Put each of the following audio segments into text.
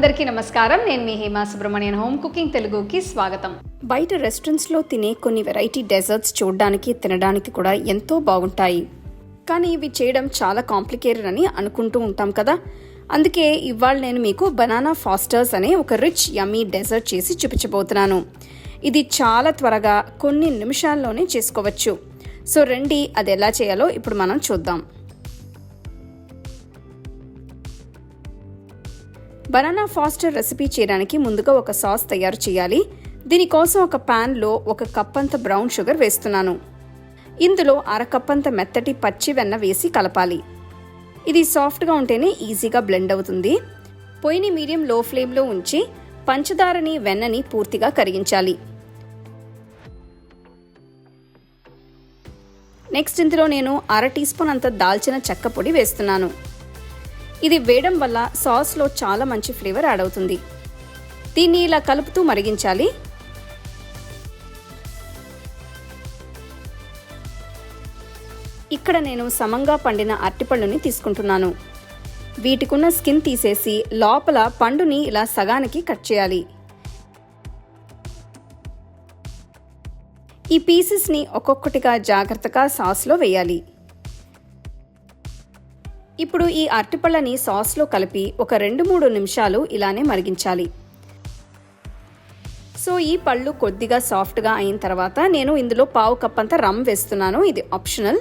అందరికీ నమస్కారం. నేను మీ హేమా సుబ్రహ్మణ్యన్. హోమ్ కుకింగ్ తెలుగుకి స్వాగతం. బయట రెస్టారెంట్స్లో తినే కొన్ని వెరైటీ డెజర్ట్స్ చూడడానికి తినడానికి కూడా ఎంతో బాగుంటాయి. కానీ ఇవి చేయడం చాలా కాంప్లికేటెడ్ అని అనుకుంటూ ఉంటాం కదా. అందుకే ఇవాళ నేను మీకు బనానా ఫాస్టర్స్ అనే ఒక రిచ్ యమ్మీ డెజర్ట్ చేసి చూపించబోతున్నాను. ఇది చాలా త్వరగా కొన్ని నిమిషాల్లోనే చేసుకోవచ్చు. సో రండి, అది ఎలా చేయాలో ఇప్పుడు మనం చూద్దాం. బనానా ఫాస్టర్ రెసిపీ చేయడానికి ముందుగా ఒక సాస్ తయారు చేయాలి. దీనికోసం ఒక ప్యాన్లో 1 కప్ అంత బ్రౌన్ షుగర్ వేస్తున్నాను. ఇందులో 1/2 కప్ అంత మెత్తటి పచ్చి వెన్న వేసి కలపాలి. ఇది సాఫ్ట్గా ఉంటేనే ఈజీగా బ్లెండ్ అవుతుంది. పొయ్యిని మీడియం లో ఫ్లేమ్లో ఉంచి పంచదారని వెన్నని పూర్తిగా కరిగించాలి. నెక్స్ట్ ఇందులో నేను 1/2 టీ స్పూన్ అంత దాల్చిన చెక్క పొడి వేస్తున్నాను. ఇది వేయడం వల్ల సాస్లో చాలా మంచి ఫ్లేవర్ యాడ్ అవుతుంది. దీన్ని ఇలా కలుపుతూ మరిగించాలి. ఇక్కడ నేను సమంగా పండిన అరటిపళ్ళుని తీసుకుంటున్నాను. వీటికున్న స్కిన్ తీసేసి లోపల పండుని ఇలా సగానికి కట్ చేయాలి. ఈ పీసెస్ని ఒక్కొక్కటిగా జాగ్రత్తగా సాస్లో వేయాలి. ఇప్పుడు ఈ అరటిపళ్ళని సాస్లో కలిపి ఒక 2-3 నిమిషాలు ఇలానే మరిగించాలి. సో ఈ పళ్ళు కొద్దిగా సాఫ్ట్గా అయిన తర్వాత నేను ఇందులో 1/2 కప్ అంత రమ్ వేస్తున్నాను. ఇది ఆప్షనల్.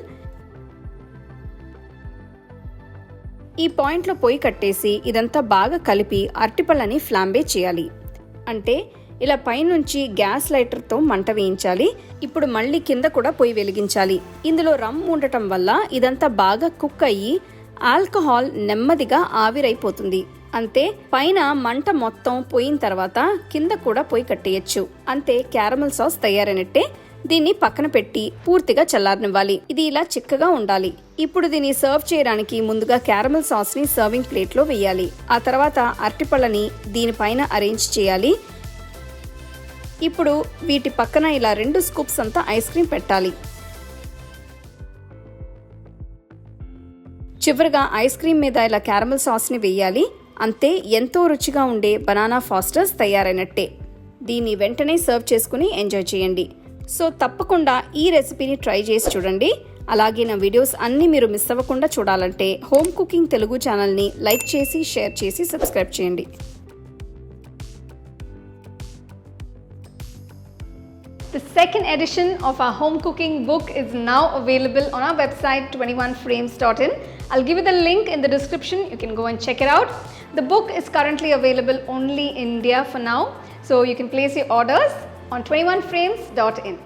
ఈ పాయింట్లో పొయ్యి కట్టేసి ఇదంతా బాగా కలిపి అరటిపళ్ళని ఫ్లాంబే చేయాలి. అంటే ఇలా పైనుంచి గ్యాస్ లైటర్తో మంట వేయించాలి. ఇప్పుడు మళ్ళీ కింద కూడా పొయ్యి వెలిగించాలి. ఇందులో రమ్ ఉండటం వల్ల ఇదంతా బాగా కుక్ అయ్యి ఆల్కహాల్ నెమ్మదిగా ఆవిరైపోతుంది. అంతే, పైన మంట మొత్తం పోయిన తర్వాత కింద కూడా పొయ్యి కట్టేయచ్చు. అంతే, క్యారమెల్ సాస్ తయారైనట్టే. దీన్ని పక్కన పెట్టి పూర్తిగా చల్లారనివ్వాలి. ఇది ఇలా చిక్కగా ఉండాలి. ఇప్పుడు దీన్ని సర్వ్ చేయడానికి ముందుగా క్యారమెల్ సాస్ ని సర్వింగ్ ప్లేట్ లో వేయాలి. ఆ తర్వాత అరటిపళ్ళని దీనిపైన అరేంజ్ చేయాలి. ఇప్పుడు వీటి పక్కన ఇలా 2 స్కూప్స్ అంతా ఐస్ క్రీమ్ పెట్టాలి. చివరిగా ఐస్ క్రీమ్ మీద ఇలా క్యారమెల్ సాస్ని వేయాలి. అంతే, ఎంతో రుచిగా ఉండే బనానా ఫాస్టర్స్ తయారైనట్టే. దీన్ని వెంటనే సర్వ్ చేసుకుని ఎంజాయ్ చేయండి. సో తప్పకుండా ఈ రెసిపీని ట్రై చేసి చూడండి. అలాగే నా వీడియోస్ అన్నీ మీరు మిస్ అవ్వకుండా చూడాలంటే హోమ్ కుకింగ్ తెలుగు ఛానల్ని లైక్ చేసి, షేర్ చేసి, సబ్స్క్రైబ్ చేయండి. The second edition of our home cooking book is now available on our website 21frames.in. I'll give you the link in the description. You can go and check it out. The book is currently available only in India for now, so you can place your orders on 21frames.in.